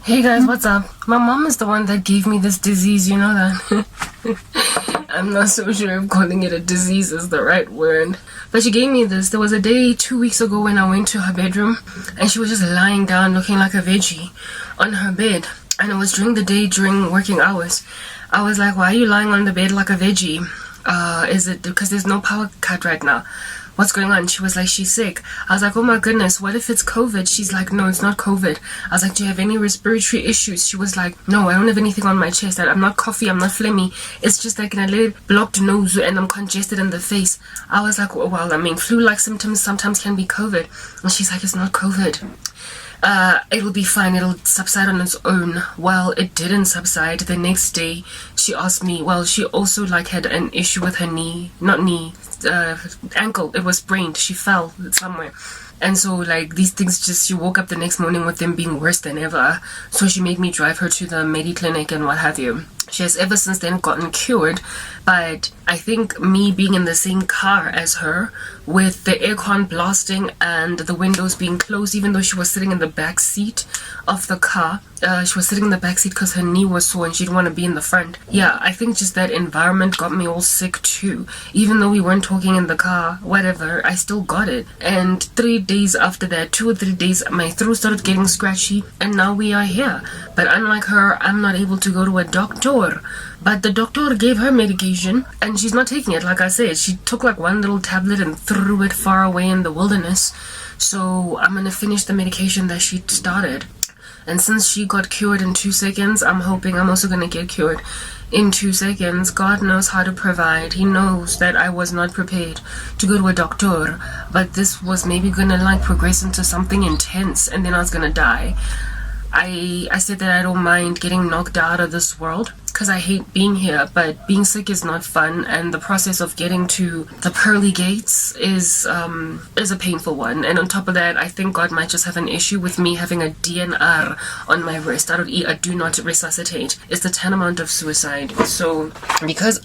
Hey guys, what's up? My mom is the one that gave me this disease, you know that? I'm not so sure if calling it a disease is the right word. But she gave me this. There was a day 2 weeks ago when I went to her bedroom and she was just lying down looking like a veggie on her bed. And it was during the day, during working hours. I was like, why are you lying on the bed like a veggie? Is it because there's no power cut right now? What's going on? She was like, she's sick. I was like, oh my goodness, what if it's COVID? She's like, no, it's not COVID. I was like, do you have any respiratory issues? She was like, no, I don't have anything on my chest. I'm not coughy, I'm not phlegmy. It's just like a little blocked nose and I'm congested in the face. I was like, well, I mean, flu-like symptoms sometimes can be COVID. And she's like, it's not COVID. It'll be fine, it'll subside on its own. Well, it didn't subside. The next day she asked me, well, she also like had an issue with her ankle. It was sprained. She fell somewhere. And so like these things, just she woke up the next morning with them being worse than ever. So she made me drive her to the Mediclinic and what have you. She has ever since then gotten cured, but I think me being in the same car as her with the aircon blasting and the windows being closed, even though she was sitting in the back seat of the car, she was sitting in the back seat because her knee was sore and she didn't want to be in the front. Yeah, I think just that environment got me all sick too. Even though we weren't talking in the car, whatever, I still got it. And 3 days after that, 2 or 3 days, my throat started getting scratchy and now we are here. But unlike her, I'm not able to go to a doctor. But the doctor gave her medication and she's not taking it. Like I said, she took like one little tablet and threw it far away in the wilderness. So I'm gonna finish the medication that she started. And since she got cured in 2 seconds, I'm hoping I'm also gonna get cured in 2 seconds. God knows how to provide. He knows that I was not prepared to go to a doctor, but this was maybe gonna like progress into something intense and then I was gonna die. I said that I don't mind getting knocked out of this world because I hate being here, but being sick is not fun, and the process of getting to the pearly gates is a painful one. And on top of that, I think God might just have an issue with me having a DNR on my wrist. I do not resuscitate. It's the tantamount of suicide. So because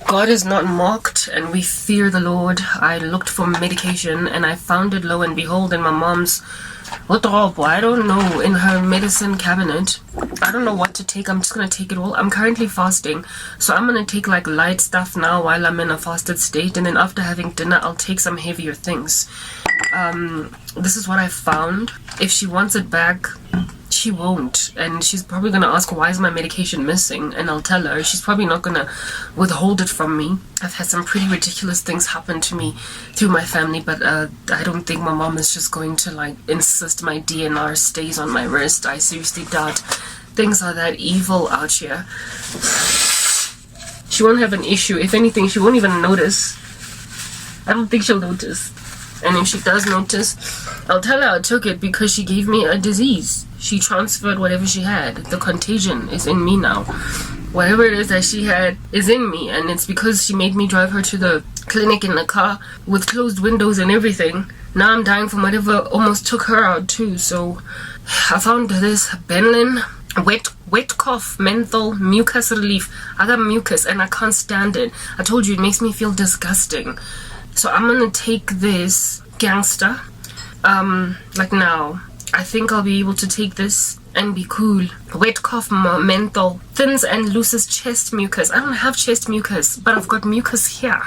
God is not mocked and we fear the Lord, I looked for medication and I found it, lo and behold, in my mom's I don't know, in her medicine cabinet. I don't know what to take. I'm just gonna take it all. I'm currently fasting, so I'm gonna take like light stuff now while I'm in a fasted state, and then after having dinner I'll take some heavier things. This is what I found. If she wants it back, she won't, and she's probably gonna ask, why is my medication missing? And I'll tell her. She's probably not gonna withhold it from me. I've had some pretty ridiculous things happen to me through my family, but I don't think my mom is just going to like insist my DNR stays on my wrist. I seriously doubt things are that evil out here. She won't have an issue. If anything, she won't even notice. I don't think she'll notice. And if she does notice, I'll tell her I took it because she gave me a disease. She transferred whatever she had. The contagion is in me now. Whatever it is that she had is in me, and it's because she made me drive her to the clinic in the car with closed windows and everything. Now I'm dying from whatever almost took her out too. So I found this Benlin wet cough menthol mucus relief. I got mucus and I can't stand it. I told you it makes me feel disgusting. So I'm gonna take this gangster like now. I think I'll be able to take this and be cool. Wet cough menthol thins and looses chest mucus. I don't have chest mucus, but I've got mucus here.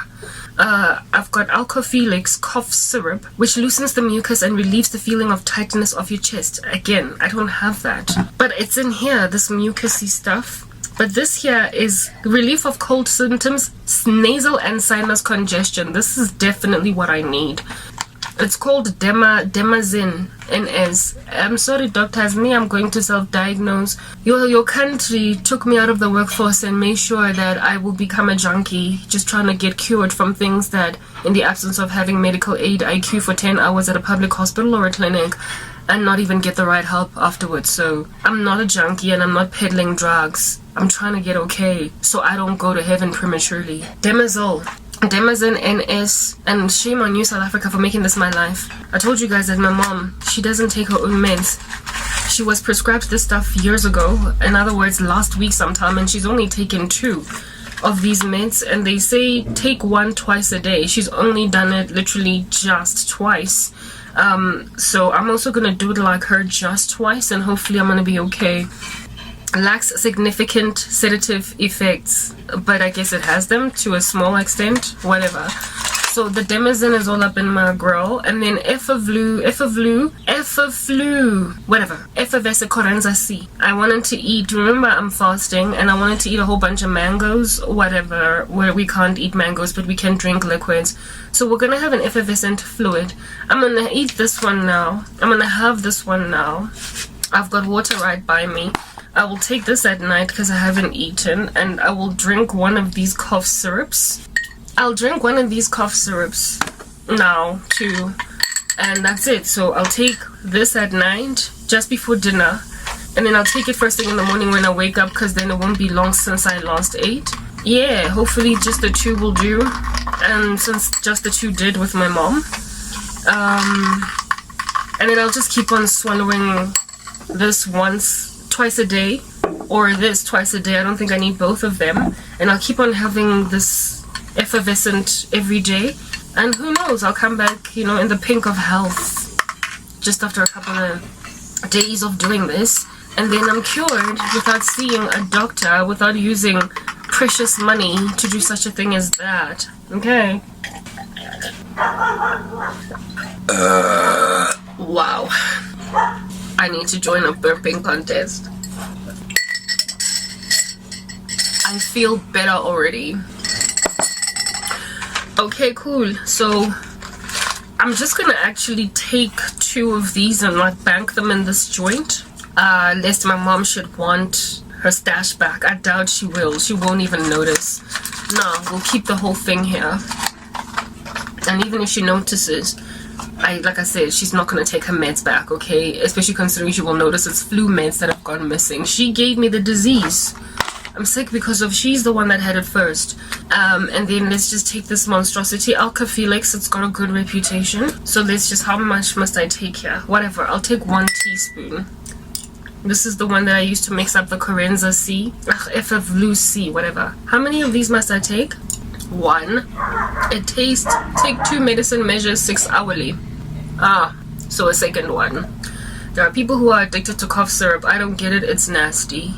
I've got alcophylix cough syrup, which loosens the mucus and relieves the feeling of tightness of your chest. Again, I don't have that, but it's in here, this mucusy stuff. But this here is relief of cold symptoms, nasal and sinus congestion. This is definitely what I need. It's called Demazin NS. I'm sorry, doctors, me, I'm going to self-diagnose. Your country took me out of the workforce and made sure that I will become a junkie, just trying to get cured from things that, in the absence of having medical aid, I queue for 10 hours at a public hospital or a clinic and not even get the right help afterwards. So I'm not a junkie and I'm not peddling drugs. I'm trying to get okay so I don't go to heaven prematurely. Demazin NS, and shame on you, South Africa, for making this my life. I told you guys that my mom, she doesn't take her own meds. She was prescribed this stuff years ago, in other words last week sometime, and she's only taken 2 of these meds, and they say take 1 twice a day. She's only done it literally just twice. So I'm also gonna do it like her just twice, and hopefully I'm gonna be okay. Lacks significant sedative effects, but I guess it has them to a small extent, whatever. So the Demazin is all up in my grill, and then whatever, effervescent Corenza C. I wanted to eat, remember I'm fasting, and I wanted to eat a whole bunch of mangoes, whatever, where we can't eat mangoes, but we can drink liquids. So we're gonna have an effervescent fluid. I'm gonna eat this one now. I'm gonna have this one now. I've got water right by me. I will take this at night because I haven't eaten, and I will drink one of these cough syrups. I'll drink one of these cough syrups now too, and that's it. So I'll take this at night just before dinner, and then I'll take it first thing in the morning when I wake up, because then it won't be long since I last ate. Yeah, hopefully just the two will do, and since just the two did with my mom, and then I'll just keep on swallowing this twice a day, or this twice a day. I don't think I need both of them, and I'll keep on having this effervescent every day, and who knows, I'll come back, you know, in the pink of health just after a couple of days of doing this, and then I'm cured without seeing a doctor, without using precious money to do such a thing as that. Okay. Wow. I need to join a burping contest. I feel better already. Okay, cool. So I'm just gonna actually take 2 of these and like bank them in this joint, lest my mom should want her stash back. I doubt she will. She won't even notice. No, we'll keep the whole thing here, and even if she notices, like I said, she's not gonna take her meds back, okay? Especially considering she will notice it's flu meds that have gone missing. She gave me the disease. I'm sick because she's the one that had it first. And then let's just take this monstrosity, Alka Felix. It's got a good reputation. So let's just, how much must I take here? Whatever, I'll take 1 teaspoon. This is the one that I used to mix up the Corenza C. Effevlu C, whatever. How many of these must I take? 1. It tastes, take 2 medicine measures 6 hourly. So a second one. There are people who are addicted to cough syrup. I don't get it, it's nasty.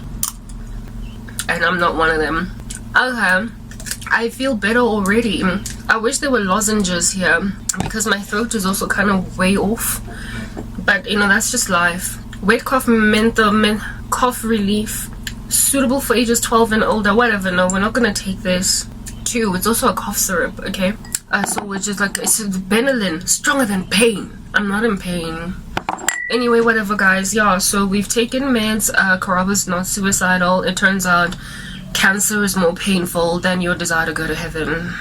And I'm not one of them. Okay, I feel better already. I wish there were lozenges here, because my throat is also kind of way off. But you know, that's just life. Wet cough menthol cough relief, suitable for ages 12 and older. Whatever, no, we're not gonna take this. 2, it's also a cough syrup, okay? So we're just like, it's Benylin, stronger than pain. I'm not in pain. Anyway, whatever, guys. Yeah, so we've taken meds. Karaba's not suicidal. It turns out cancer is more painful than your desire to go to heaven.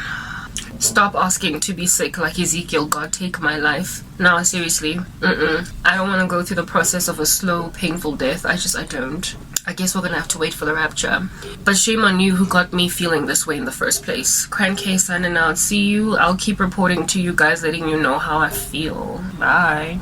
Stop asking to be sick like Ezekiel. God, take my life. No, seriously. I don't want to go through the process of a slow, painful death. I don't. I guess we're gonna have to wait for the rapture. But shame on you who got me feeling this way in the first place. Cran K signing out. See you. I'll keep reporting to you guys, letting you know how I feel. Bye.